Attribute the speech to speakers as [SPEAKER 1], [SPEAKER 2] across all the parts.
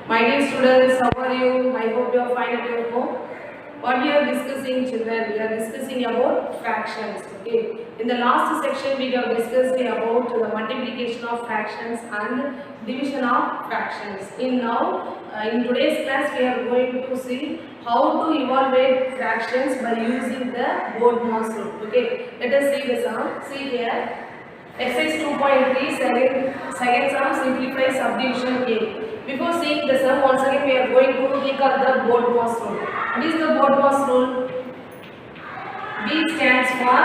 [SPEAKER 1] My dear students, how are you? I hope you are fine at your home. What we are discussing, children, we are discussing about fractions. Okay. In the last section, we have discussed about the multiplication of fractions and division of fractions. In today's class, we are going to see how to evaluate fractions by using the BODMAS rule. Okay. Let us see the sum. See here. Exercise 2.3 second sum simplify subdivision A. Before seeing the sum, once again we are going to recall the BODMAS rule. What is the BODMAS rule? B stands for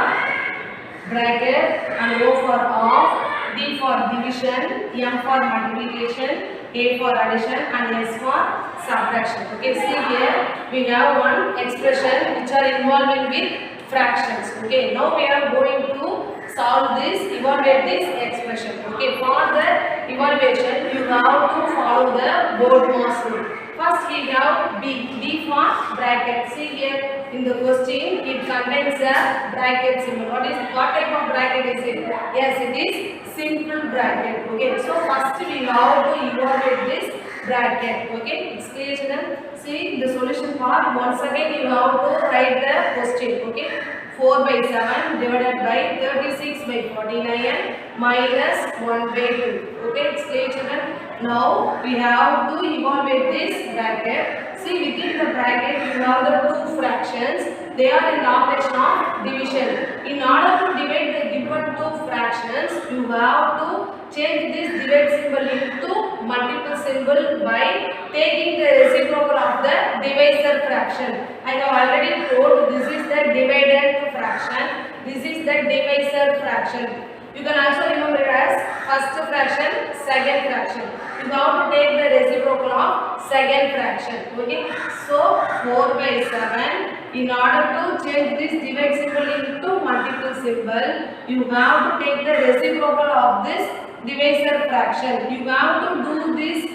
[SPEAKER 1] bracket and O for off, D for division, M for multiplication, A for addition and S for subtraction. Okay, see here we have one expression which are involving with fractions. Okay, now we are going to solve this, evaluate this expression. Okay, for the evaluation you have to follow the BODMAS rule. First we have B for bracket. See here in the question it contains a bracket symbol. What type of bracket is it? Yes, it is simple bracket. Okay, so first we have to evaluate this bracket. Okay, it's clear children. See the solution part. Once again you have to write the question. Okay, 4 by 7 divided by 36 by 49 minus 1 by 2. Okay, it's clear children. Now we have to evaluate this bracket. See within the bracket you have the two fractions. They are in the operation of division. In order to divide the given two fractions, you have to change this divide symbol into multiple symbol by taking the reciprocal of the divisor fraction. I have already told this is the dividend fraction. This is the divisor fraction. You can also remember it as first fraction, second fraction. You have to take the reciprocal of second fraction. Okay. So 4 by 7. In order to change this divide symbol into multiple symbol, you have to take the reciprocal of this divisor fraction. You have to do this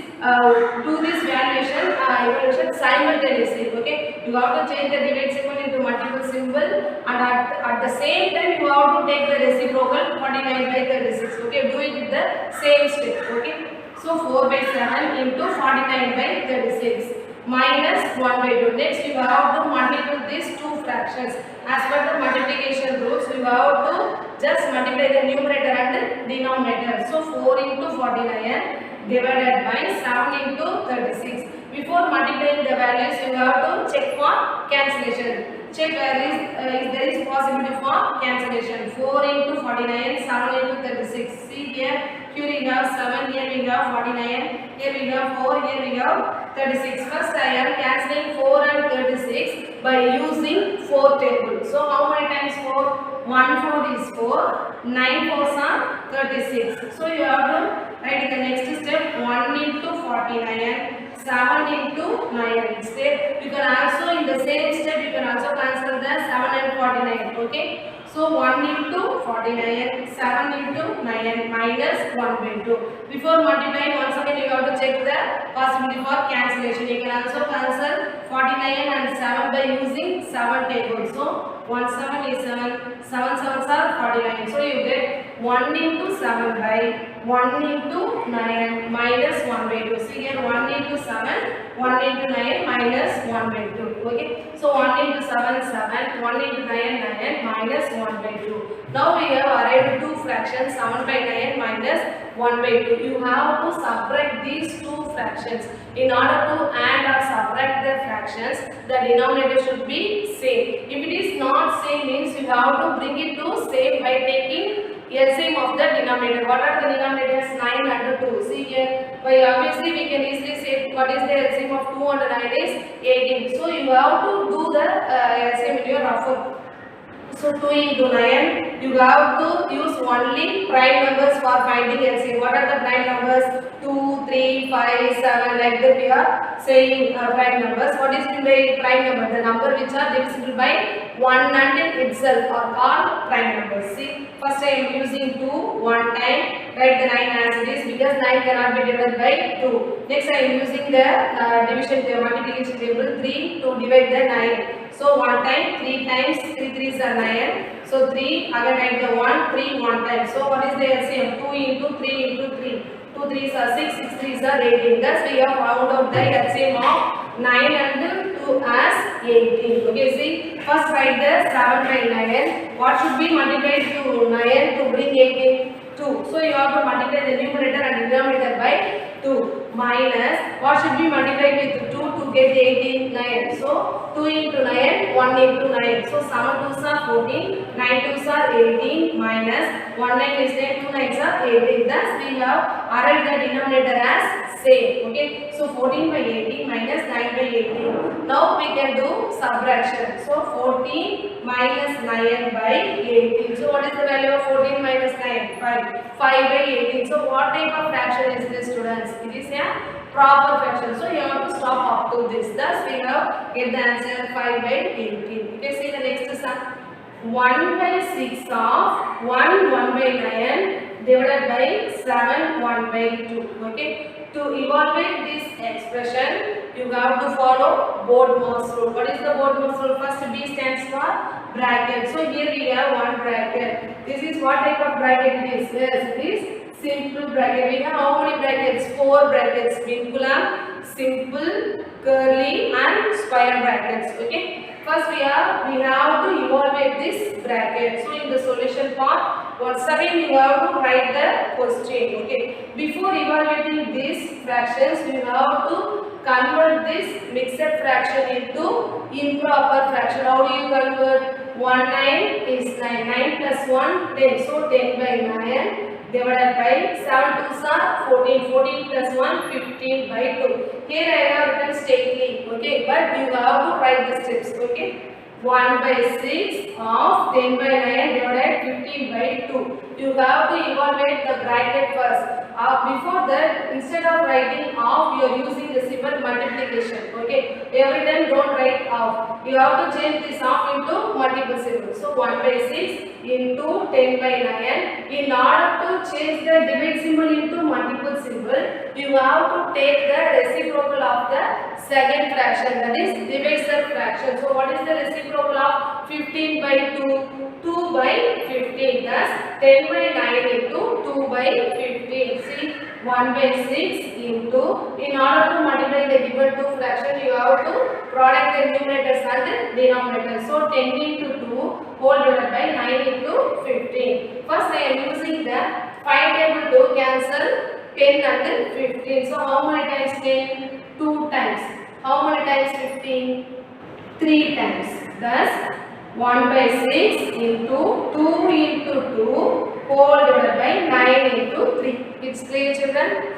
[SPEAKER 1] evaluation simultaneously. Okay, you have to change the divide symbol into multiple symbol, and at the same time you have to take the reciprocal 49 by 36. Okay, do it with the same step. Okay, so 4 by 7 into 49 by 36 minus 1 by 2. Next you have to multiply these two fractions. As per the multiplication rules, you have to just multiply the numerator and denominator. So 4 into 49 divided by 7 into 36. Before multiplying the values, you have to check for cancellation. Check if there is possibility for cancellation. 4 into 49, 7 into 36. See here we have 7, here we have 49, here we have 4, here we have 36. First I am cancelling 4 and 36 by using 4 table. So how many times 4? 1 4 is 4, 9 4s are 36. So you have to write in the next step 1 into 49, 7 into 9. Instead you can also in the same step you can also cancel the 7 and 49. Okay. So 1 into 49, 7 into 9 minus 1 by 2. Before multiplying, once again you have to check the possibility for cancellation. You can also cancel 49 and 7 by using 7 tables. So 1 7 is 7, 7 7s are 49. So you get 1 into 7 by 1 into 9 minus 1 by 2. See here 1 into 7, 1 into 9 minus 1 by 2. Okay. So 1 into 7 7, 1 into 9 9 minus 1 by 2. Now we have arrived two fractions 7 by 9 minus 1 by 2. You have to subtract these two fractions. In order to add or subtract the fractions, the denominator should be same. If it is not same means you have to bring it to same by taking LCM of the denominator. What are the denominators? 9 and 2. See here, by obviously we can easily say what is the LCM of 2 and 9 is 18. So you have to do the LCM in your rough. So 2 into 9, you have to use only prime numbers for finding LCM. What are the prime numbers? 2, 3, 5, 7, like that we are saying prime numbers. What is meant by prime number? The number which are divisible by 1 and itself are called prime numbers. See, first I am using 2 one time, write the 9 as it is because 9 cannot be divided by 2. Next I am using the multiplication table 3 to divide the 9. So 1 time, 3 times, 3 3s are 9. So 3, again write the 1, 3, 1 time. So what is the LCM? 2 into 3 into 3. 2 3s are 6, 6 3s are 18. Thus we have found out the LCM of 9 and 2 as 18. Okay, see, first write the 7 by 9. What should be multiplied to 9 to bring 18? 2. So you have to multiply the numerator and denominator by 2 minus what should be multiplied with 2 to get 18? 9. So 2 into 9, 1 into 9. So 7 2s are 14, 9 2s are 18 minus 1 9 is 10, 2 9s are 18. Thus we have arrived the denominator as same. Okay, so 14 by 18 minus 9 by 18. Now we can do subtraction. So 14 minus 9 by 18. So what is the value of 14 minus 9? 5. 5 by 18. So what type of fraction is this, students? It is a proper fraction. So you have to stop up to this. Thus we have get the answer 5 by 18. You can see the next sum. 1 by 6 of 1 by 9 divided by 7 1 by 2. Okay. To evaluate this expression, you have to follow Bode-Morse rule. What is the Bode-Morse rule? First, B stands for bracket. So here we have one bracket. This is what type of bracket it is? Yes, it is simple bracket. We have how many brackets? 4 brackets. Vinculum, simple, curly, and square brackets. Okay. First, we have to evaluate this bracket. So in the solution part, once again you have to write the question. Okay. Before evaluating these fractions, you have to convert this mixed fraction into improper fraction. How do you convert? 1 9 is 9. 9 plus 1 10. So 10 by 9 divided by 7 2s are 14. 14 plus 1 15 by 2. Here I have written straightly. Okay, but you have to write the steps. Okay. 1 by 6 of 10 by 9 divided 15 by 2. You have to evaluate the bracket first. Before that, instead of writing off, you are using the symbol multiplication. Okay. Every time don't write off. You have to change this off into multiple symbols. So 1 by 6 into 10 by 9. In order to change the divide symbol into multiple symbol, you have to take the reciprocal of the second fraction, that is divisor fraction. So what is the reciprocal of 15 by 2? 2 by 15. Thus 10 by 9 into 2 by 15. See, 1 by 6 into, in order to multiply the given two fraction, you have to product the numerators and the denominators. So 10 into 2 whole divided by 9 into 15. First I am using the 5 table to cancel 10 and 15. So how many times 10? 2 times. How many times 15? 3 times. Thus 1 by 6 into 2 into 2 whole divided by 9 into 3. It's clear, children?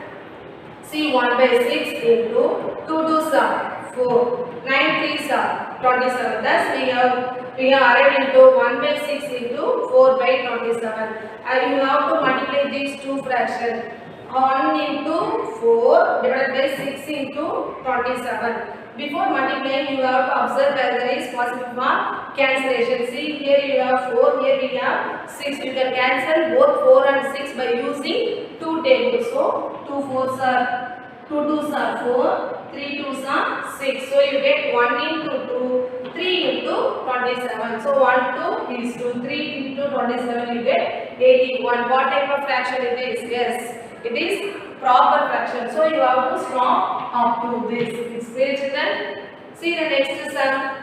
[SPEAKER 1] See, 1 by 6 into 2 2s are 4. 9 3s are 27. Thus we have arrived into 1 by 6 into 4 by 27. And you have to multiply these two fractions. 1 into 4 divided by 6 into 27. Before multiplying, you have to observe whether there is possible for cancellation. See, here you have 4, here we have 6. You can cancel both 4 and 6 by using two tables. So 2 4s are 2 2s are 4, 3 2s are 6. So you get 1 into 2, 3 into 27. So 1 2 is 2, 3 into 27 you get 81. What type of fraction it is? Yes, it is proper fraction. So you have to stop up to this. It's clear, children? See the next sum.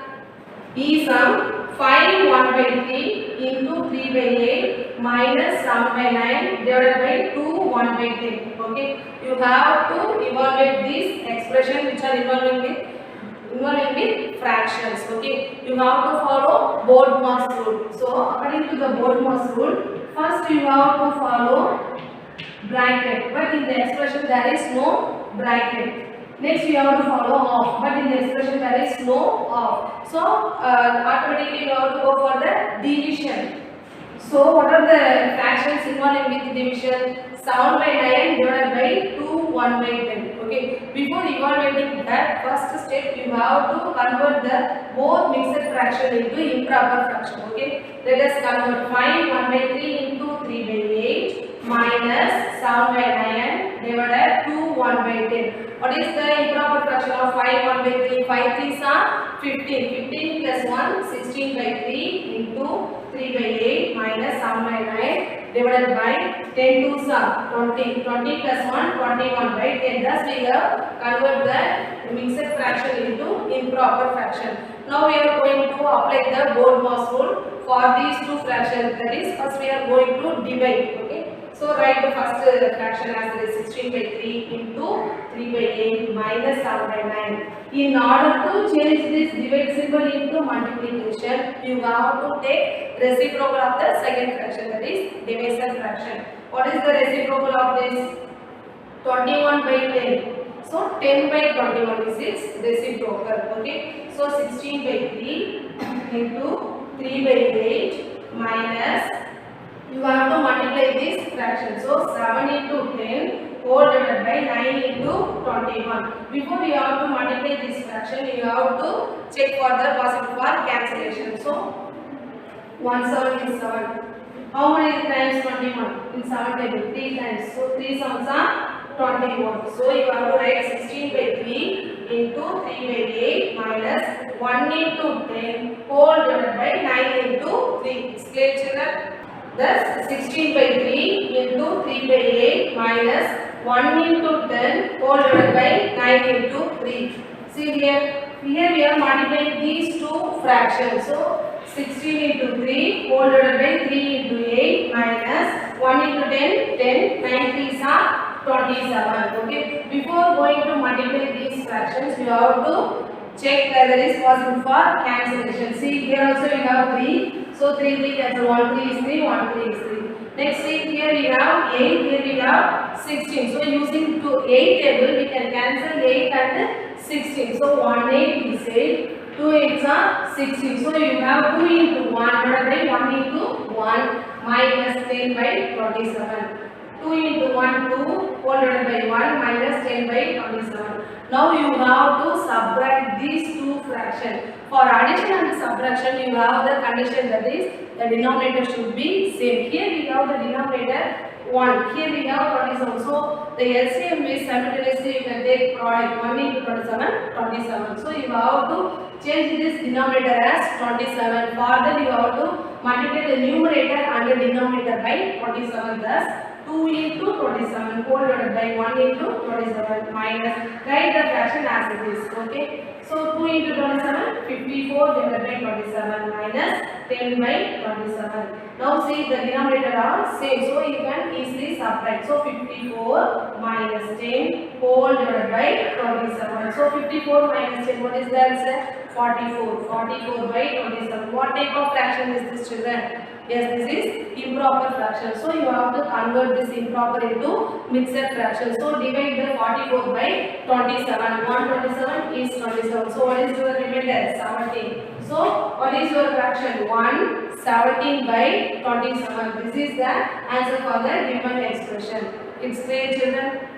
[SPEAKER 1] E sum 5 1 by 3 into 3 by 8 minus 7 by 9 divided by 2 1 by 10. Okay. You have to evaluate these expressions which are involving with fractions. Okay. You have to follow Bode-Morse rule. So according to the Bode-Morse rule, first you have to follow bracket, but in the expression there is no bracket. Next you have to follow off, but in the expression there is no off. So automatically you have to go for the division. So what are the fractions involved with division? 7 by 9 divided by 2 1 by 10. Okay. Before evaluating that first step, you have to convert the both mixed fraction into improper fraction. Okay. Let us convert 5 1 by 3 into 3 by 8 minus 7 by 9 divided 2 1 by 10. What is the improper fraction of 5 1 by 3? 5 3s are 15. 15 plus 1 16 by 3 into 3 by 8 minus 7 by 9 divided by 10 2s are 20. 20 plus 1, 21 by 10. Thus we have convert the mixed fraction into improper fraction. Now we are going to apply the Bode-Moss rule for these two fractions. That is, first we are going to divide. Okay. So write the first fraction as it is 16 by 3 into 3 by 8 minus 7 by 9. In order to change this divide symbol into multiplication, you have to take reciprocal of the second fraction, that is divisor fraction. What is the reciprocal of this? 21 by 10. So 10 by 21 is its reciprocal. Okay. So 16 by 3 into 3 by 8 minus, you have to multiply this fraction. So 7 into 10 whole divided by 9 into 21. Before you have to multiply this fraction, you have to check for the possibility for cancellation. So 1 7 is 7. How many times 21? In 7 table 3 times. So 3 7s are 21. So you have to write 16 by 3 into 3 by 8 minus 1 into 10 whole divided by 9 into 3. It's clear, children? Thus 16 by 3 into 3 by 8 minus 1 into 10 whole divided by 9 into 3. See here we are multiplying these two fractions. So 16 into 3 whole divided by 3 into 8 minus 1 into 10, 10, 9 3s are 27. Okay. Before going to multiply these fractions, you have to check whether it is possible for cancellation. See here also we have 3. So 3 3 cancel, 1 3 is 3, 1 3 is 3. Next see here we have 8, here we have 16. So using 8 table we can cancel 8 and 16. So 1 8 is 8, 2 8s are 16. So you have 2 into 1 divided by 1 into 1 minus 10 by 27. 2 into 1 2 whole divided by 1 minus 10 by 27. Now you have to subtract these two fractions. For addition and subtraction you have the condition, that is the denominator should be same. Here we have the denominator 1. Here we have 27. So the LCM is simultaneously you can take product 1 into 27, 27. So you have to change this denominator as 27. Further you have to multiply the numerator and the denominator by 27. Thus 2 into 27 whole divided by 1 into 27 minus, write the fraction as it is. Okay. So 2 into 27, 54 divided by 27 minus 10 by 27. Now see the denominator are same, so you can easily subtract. So 54 minus 10 whole divided by 27. So 54 minus 10, what is the answer? 44. 44 by 27. What type of fraction is this, children? Yes, this is improper fraction. So you have to convert this improper into mixed fraction. So divide the 44 by 27. 127 is 27. So what is your remainder? 17. So what is your fraction? 117 by 27. This is the answer for the given expression. It's clear, children?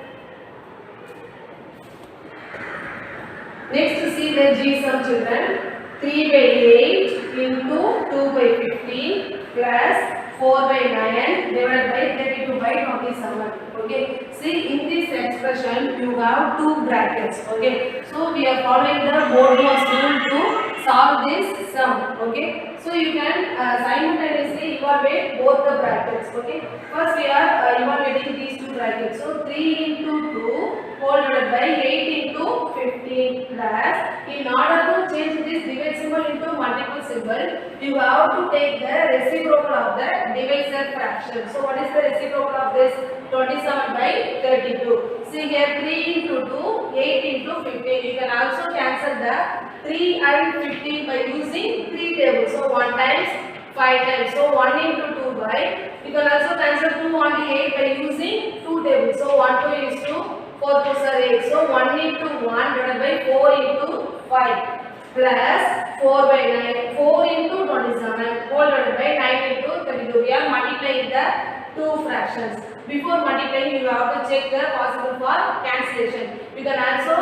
[SPEAKER 1] Next to see the G sum, children. 3 by 8 into 2 by 15 plus 4 by 9 divided by 32 by 27. Okay. See in this expression you have two brackets. Okay. So we are following the Bode-Moss rule to solve this sum. Okay. So you can simultaneously evaluate both the brackets. Okay. First we are evaluating these two brackets. So 3 into 2 whole divided by 8 into 15 plus, in order to change this divide symbol into multiple symbol, you have to take the reciprocal of the divisor fraction. So what is the reciprocal of this? 27 by 32. See here 3 into 2, 8 into 15. You can also cancel the 3 and 15 by using 3 tables. So 1 times, 5 times. So 1 into 2 by, you can also cancel 2 only 8 by using 2 tables. So 1 2 is 2, 4 2s are 8. So 1 into 1 divided by 4 into 5 plus 4 by 9, 4 into 27 whole divided by 9 into 32. We are multiplying the two fractions. Before multiplying you have to check the possible for cancellation. You can also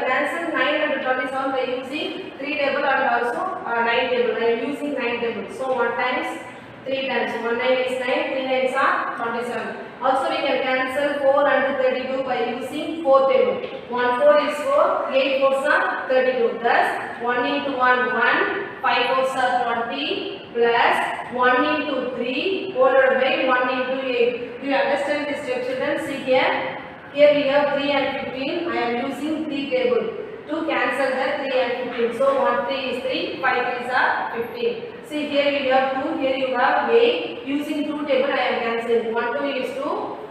[SPEAKER 1] cancel 9 and 27 by using 3 table and also 9 table. I am using 9 table. So 1 times, 3 times. 1 9 is 9, 3 9s are 27. Also we can cancel 4 and 32 by using 4 table. 1 4 is 4, 8 4s are 32. Thus 1 into 1 1, 5 4s are 20 plus 1 into 3 followed by 1 into 8. Do you understand this step, children? See here. Here we have 3 and 15. I am using 3 table to cancel the 3 and 15. So 1 3 is 3, 5 3s are 15. See here you have 2, here you have 8. Using 2 table I am cancelling. 1 2 is 2,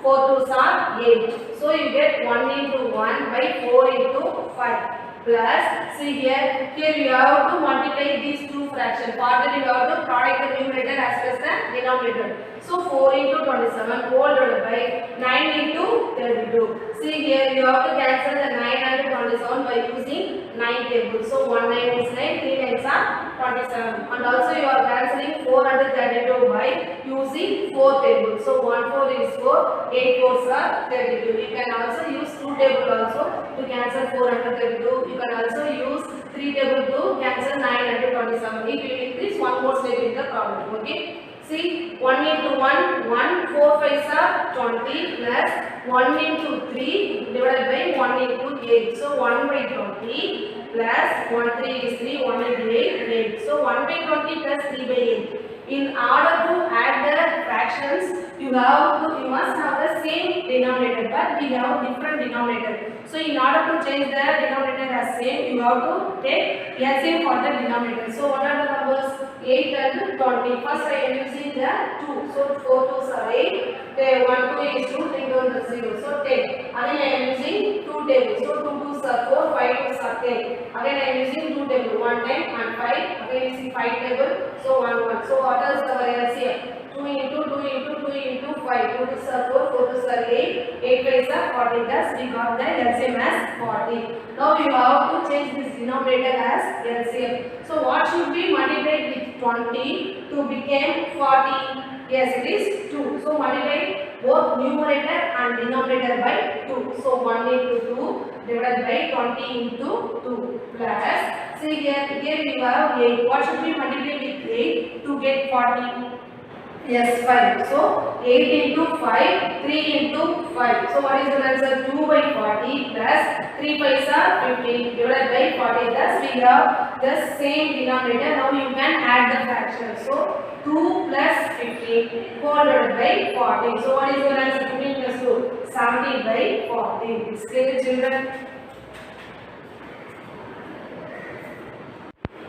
[SPEAKER 1] 4 2s are 8. So you get 1 into 1 by 4 into 5. Plus, see here you have to multiply these two fractions. Further you have to product the numerator as well as the denominator. So 4 into 27 whole divided by 9 into 32. See here you have to cancel the 9 and 27 by using 9 table. So 1 9 is 9, 3 9s are 27. And also you are cancelling 4 and 32 by using 4 table. So 1 4 is 4, 8 4s are 32. You can also use 2 table also to cancel 4 and 32. You can also use 3 table to cancel 9 and 27. It will increase one more step in the problem. Okay. See 1 into 1, 1, 4 5s are 20 plus 1 into 3 divided by 1 into 8. So 1 by 20 plus 1 3 is 3, 1 into 8, 8. So 1 by 20 plus 3 by 8. In order to add the fractions, you must have the same denominator, but we have different denominator. So in order to change the denominator as same, you have to take LCM for the denominator. So what are the numbers? 8 and 20. First I am using the 2. So 4 2s are 8. 1 2 is 2, take down the 0. So 10. Again I am using 2 tables. So 2 2s are 4, 5 2s are 10. Again I am using 2 table, 1 10 and 5. Again using 5 table. So 1 1. So what is our LCM? 2 into 2 into 2 into 5. 2 2s are 4, 4 2s are 8. 8 5s are 40. Thus we got the LCM as 40. Now you have to change this denominator as LCM. So what should be multiplied with 20 to become 40? Yes, it is 2. So multiply both numerator and denominator by 2. So 1 into 2 divided by 20 into 2 plus, see here you have 8. What should be multiplied with 8 to get 40? Yes, 5. So 8 into 5, 3 into 5. So what is the answer? 2 by 40 plus 3 5s are 15 divided by 40. Thus we have the same denominator. Now you can add the fraction. So 2 plus 15 whole divided by 40. So what is the answer? 15 plus 2, 70 by 40. It's clear, children?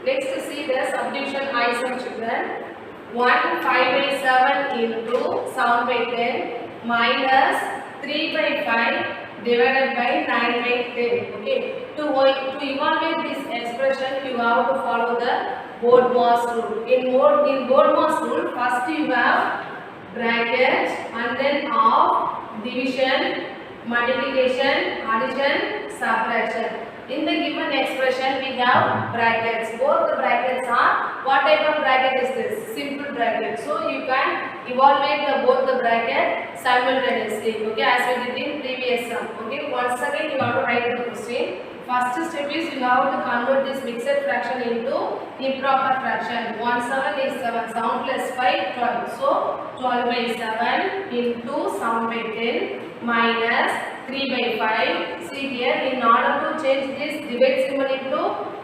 [SPEAKER 1] Next to see the subdivision I sum, children. 1 5 by 7 into 7 by 10 minus 3 by 5 divided by 9 by 10. Okay. To evaluate this expression, you have to follow the Bode-Morse rule. In Bode-Morse rule, first you have bracket and then of, division, multiplication, addition, subtraction. In the given expression, we have brackets. Both the brackets are, what type of bracket is this? Simple bracket. So you can evaluate both the bracket simultaneously. Okay, as we did in previous sum. Okay, once again you have to write the question. First step is you have to convert this mixed fraction into improper fraction. 1 7 is 7. 7 plus 5, 12. So 12 by 7 into 7 by 10 minus 3 by 5. See here, in order to change this divide symbol into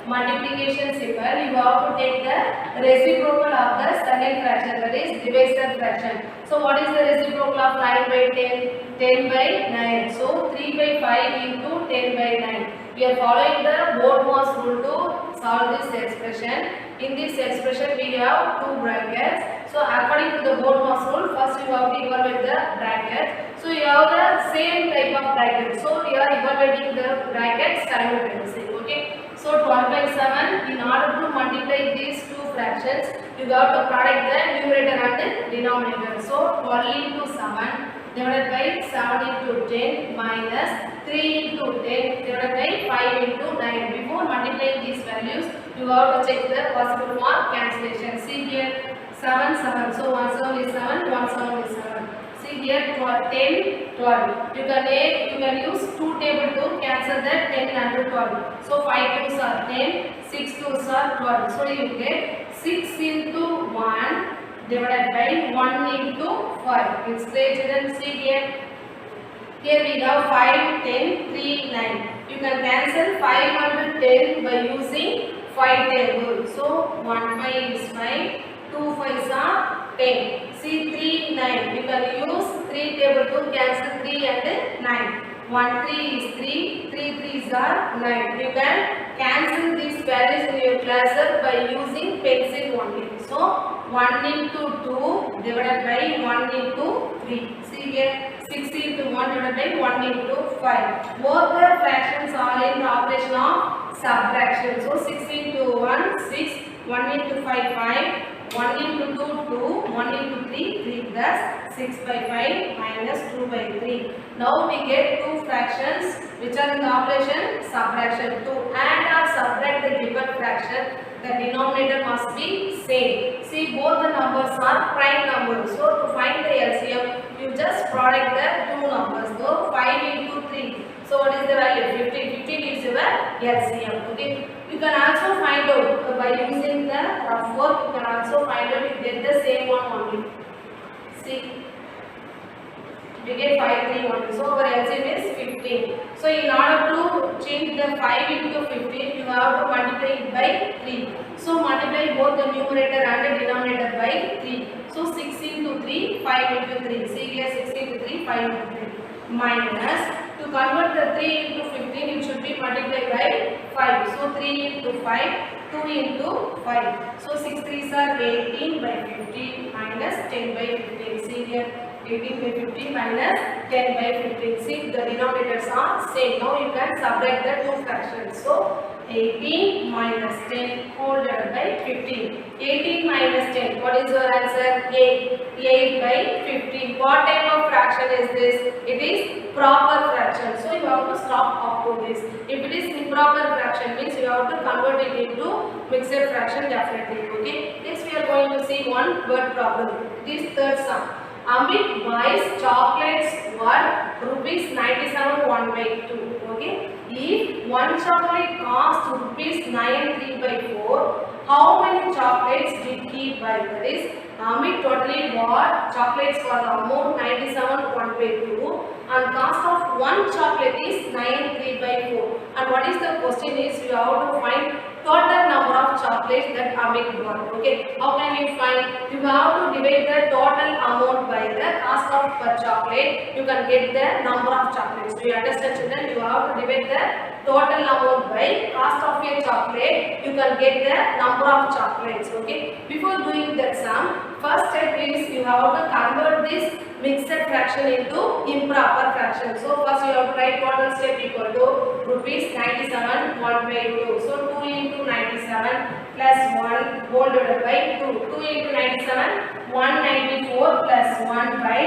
[SPEAKER 1] multiplication symbol, you have to take the reciprocal of the second fraction, that is divisor fraction. So what is the reciprocal of 9 by 10? 10 by 9. So 3 by 5 into 10 by 9. We are following the Bode-Morse rule to solve this expression. In this expression, we have two brackets. So according to the Bode-Morse rule, first you have to evaluate the bracket. So you have the same type of bracket. So we are evaluating the brackets simultaneously. Okay. So 12 by 7. In order to multiply these two fractions, you have to product the numerator and the denominator. So 12 into 7 divided by 7 into 10 minus 3 into 10 divided by 5 into 9. Before multiplying these values, you have to check the possible for cancellation. See here 7 7. So 1 7 is 7, 1 7 is 7. See here 12, 10 12. You can use 2 table to cancel the 10 and 12. So 5 2s are 10, 6 2s are 12. So you get 6 into 1 divided by 1 into 5. It's clear children, see here. Here we have 5, 10, 3, 9. You can cancel 5 and 10 by using 5 table. So 1 5 is 5, 2 5s are 10. See 3, 9. You can use 3 table to cancel 3 and 9. 1 3 is 3, 3 3s are 9. You can cancel these values in your classes by using pencil only. So 1 into 2 divided by 1 into 3. See here 6 into 1 divided by 1 into 5. Both the fractions are in the operation of subtraction. So 6 into 1 6, 1 into 5 5. 1 into 2, 2, 1 into 3, 3 thus 6 by 5 minus 2 by 3. Now we get two fractions which are in the operation subtraction. To add or subtract the given fraction, the denominator must be same. See, both the numbers are prime numbers. So to find the LCM, you just product the two numbers. So 5 into 3. So what is the value? 15. 15 is your LCM. Okay. You can also find out by using the rough work. You can also find out you get the same one only. See, we get 5 3 only. So our LCM is 15. So in order to change the 5 into 15, you have to multiply it by 3. So multiply both the numerator and the denominator by 3. So 6 into 3, 5 into 3. See here 6 into 3, 5 into 3. Minus. To convert the 3 into 15, it should be multiplied by 5. So 3 into 5, 2 into 5. So 6 3s are 18 by 15 minus 10 by 15. See here 18 by 15 minus 10 by 15. See, the denominators are same. Now you can subtract the two fractions. So 18 minus 10 whole divided by 15. 18 minus 10. What is your answer? 8. 8 by 15. What type of fraction is this? It is proper fraction. So you have to stop up to this. If it is improper fraction, means you have to convert it into mixed fraction definitely. Okay. Next we are going to see one word problem. This third sum. Amit buys chocolates worth rupees 97 1 by 2. Okay. If one chocolate costs rupees 93 by 4, how many chocolates did he buy? That is, Amit totally bought chocolates for the amount 97 1 by 2 and cost of one chocolate is 93 by 4. And what is the question is you have to find total number of chocolates that Amit bought. Okay, how can you find? You have to divide the total amount by the cost of per chocolate. You can get the number of chocolates. Do you understand, children? You have to divide the total amount by cost of a chocolate. You can get the number of chocolates. Okay, before doing that sum, first step is you have to convert this mixed fraction into improper fraction. So first you have to write total step equal to rupees 97 1 by 2. So 2 into 97 plus 1 whole divided by 2. 2 into 97 194 plus 1 by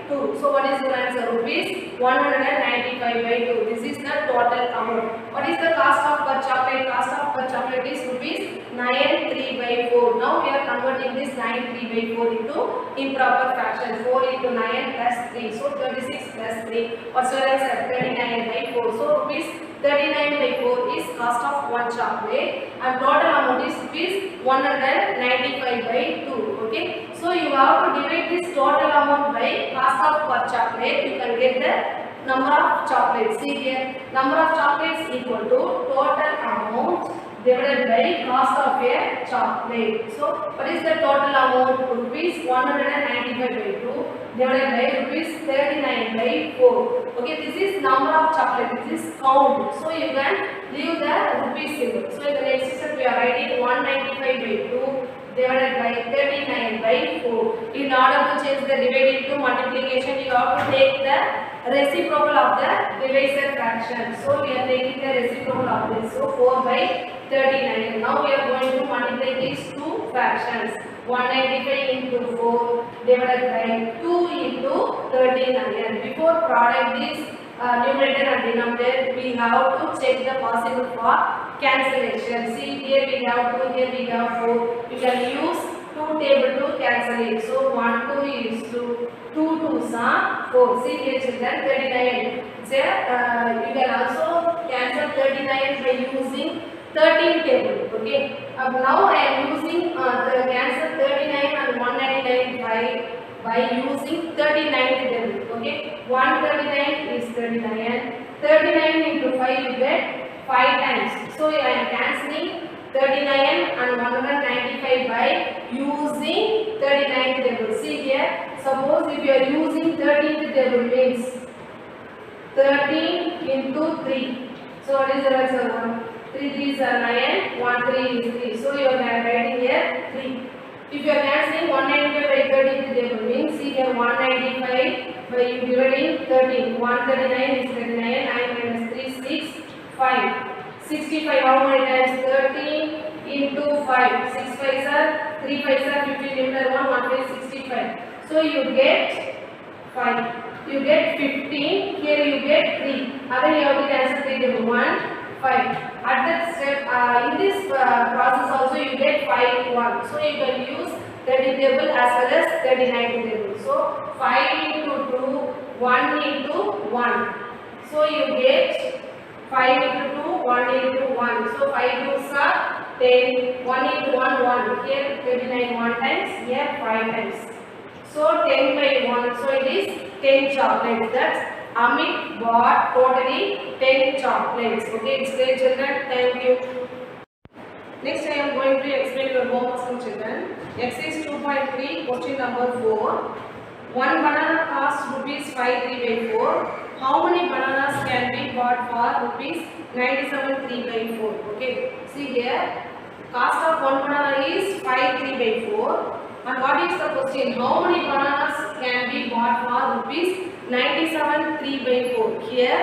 [SPEAKER 1] 2. So what is your answer? Rupees 195 by 2. This is the total amount. What is the cost of per chocolate? Cost of per chocolate is rupees 93 by 4. Now we are converting this 93 by 4 into improper fraction. 4 into 9 plus 3. So 36 plus 3. What's your answer? 39 by 4. So rupees 39 by 4 is cost of one chocolate and total amount is rupees 195 by 2. Okay. So you have to divide this total amount by cost of per chocolate. You can get the number of chocolates. See here, number of chocolates equal to total amount divided by cost of a chocolate. So what is the total amount? Rupees 195 by 2 divided by rupees 39 by 4. Okay, this is number of chocolate. This is count. So you can leave the rupees symbol. So in the next step we are writing 195 by 2 divided by 39 by 4. In order to change the divided into multiplication, you have to take the reciprocal of the divisor fraction. So we are taking the reciprocal of this. So 4 by 39. Now we are going to multiply these two fractions. 195 into 4 divided by 2 into 39. Before product this numerator and denominator, we have to check the possible for cancellation. See here we have 2, here we have 4. You can use 2 table to cancel it. So 1 2 is 2, 2 2s are 4. See here children, 39. So you can also cancel 39 by using 13 table. Okay. Now I am using the cancel 39 and 199 by using 39th table. Okay, 139 is 39. 39 into 5 you get 5 times. So I am cancelling 39 and 195 by using 39th table. See here, suppose if you are using 13th table means 13 into 3. So what is the answer? 3 3s are 9, 1 3 is 3. So you are writing here 3. If you are cancelling 195 by 13th table means see here 195 by dividing 13. 139 is 39, 9 minus 3 6, 5. 65 how many times? 13 into 5. 6 5s are 3 5s are 15 into 1 1 is 65. So you get 5. You get 15. Here you get 3. Again you have to cancel 3 table 1 5. At that step in this process also you get 5 1. So you can use 30 table as well as 39 table. So 5 into 2 1 into 1. So you get 5 into 2 1 into 1. So 5 2s are 10. 1 into 1 1. Here 39 1 times. Here 5 times. So 10 by 1. So it is 10 chocolates. That's Amit bought totally 10 chocolates. Okay, it's great children. Thank you. Next I am going to explain your homework from children. Exercise 2.3 question number 4. One banana costs rupees 53 by 4. How many bananas can be bought for rupees 97 3 by 4? Okay, see here. Cost of one banana is 53 by 4. And what is the question? How many bananas can be bought for rupees 97 3 by 4? Here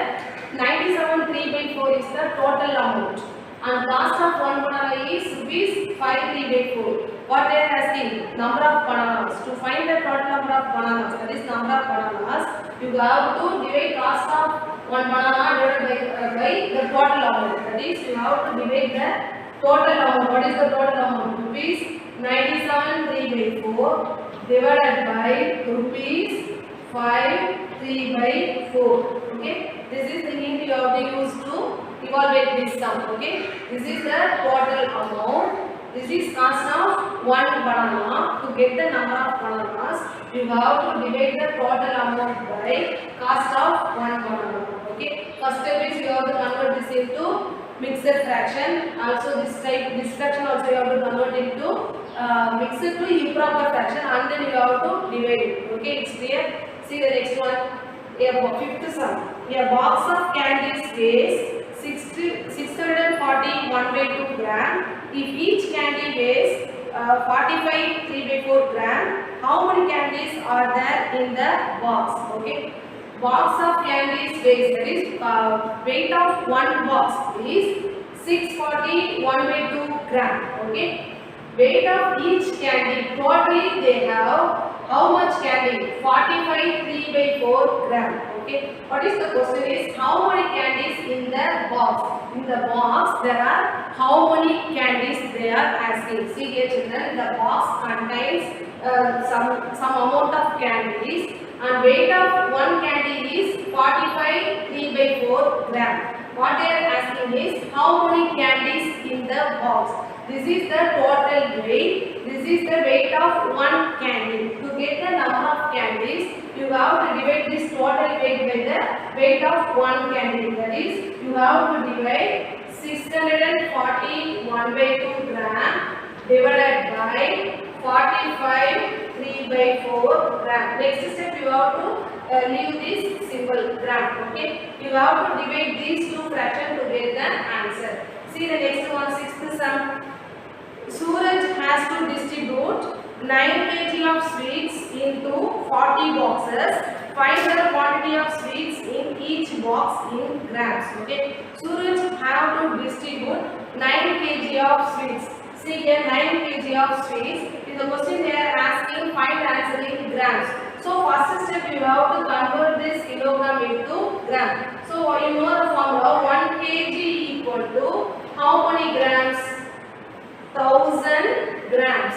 [SPEAKER 1] 97 3 by 4 is the total amount. And cost of one banana is rupees 53 by 4. What they are asking? Number of bananas. To find the total number of bananas, that is number of bananas, you have to divide cost of one banana divided by the total amount. That is you have to divide the total amount. What is the total amount? Rupees 97 3 by 4 divided by rupees 5 3 by 4. Okay, this is the hint you have to use to evaluate this sum. Okay, this is the total amount. This is cost of one banana. To get the number of bananas, you have to divide the total amount by cost of one banana. Okay, first step is you have to convert this into mixed fraction. Also this fraction also you have to convert into mixed to improper fraction, and then you have to divide it. Okay, it's clear. See the next one. Fifth sum. A box of candies weighs 640 1 by 2 gram. If each candy weighs 45 3 by 4 gram, how many candies are there in the box? Okay, box of candies weighs, that is weight of one box is 640 1 by 2 gram. Okay, weight of each candy totally they have how much candy? 45 3 by 4 gram. Okay, what is the question is how many candies in the box? In the box there are how many candies they are asking. See here children, the box contains some amount of candies and weight of one candy is 45 3 by 4 gram. What they are asking is how many candies in the box. This is the total weight. This is the weight of one candy. To get the number of candies, you have to divide this total weight by the weight of one candy. That is, you have to divide 640 1 by 2 gram divided by 45 3 by 4 gram. Next step, you have to leave this symbol gram. Okay, you have to divide these two fractions to get the answer. See the next one, sixth sum. Suraj has to distribute 9 kg of sweets into 40 boxes. Find the quantity of sweets in each box in grams. Okay, Suraj have to distribute 9 kg of sweets. See here 9 kg of sweets. In the question they are asking find answer in grams. So first step you have to convert this kilogram into gram. So you know the formula 1 kg equal to how many grams? 1000 grams.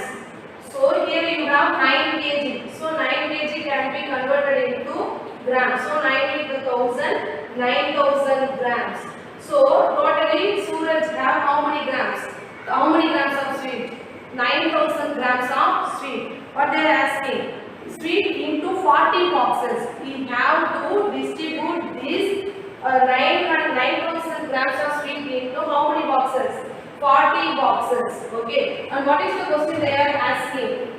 [SPEAKER 1] So here you have 9 kg. So 9 kg can be converted into grams. So 9 into 1000, 9000 grams. So totally Suraj have how many grams? How many grams of sweet? 9000 grams of sweet. What they are asking? 40 boxes. We have to distribute this 9,000 grams of sweet into how many boxes? 40 boxes. Okay. And what is the question they are asking?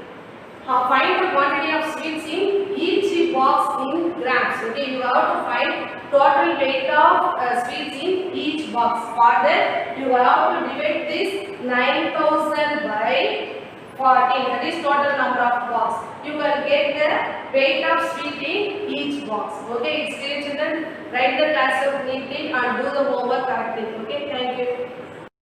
[SPEAKER 1] Find the quantity of sweets in each box in grams. Okay, you have to find total weight of sweets in each box. For that, you have to divide this 9,000 by 14. That is total number of box. You can get the weight of sweet in each box. Okay, it's clear children. Write the class out neatly and do the homework correctly. Okay, thank you.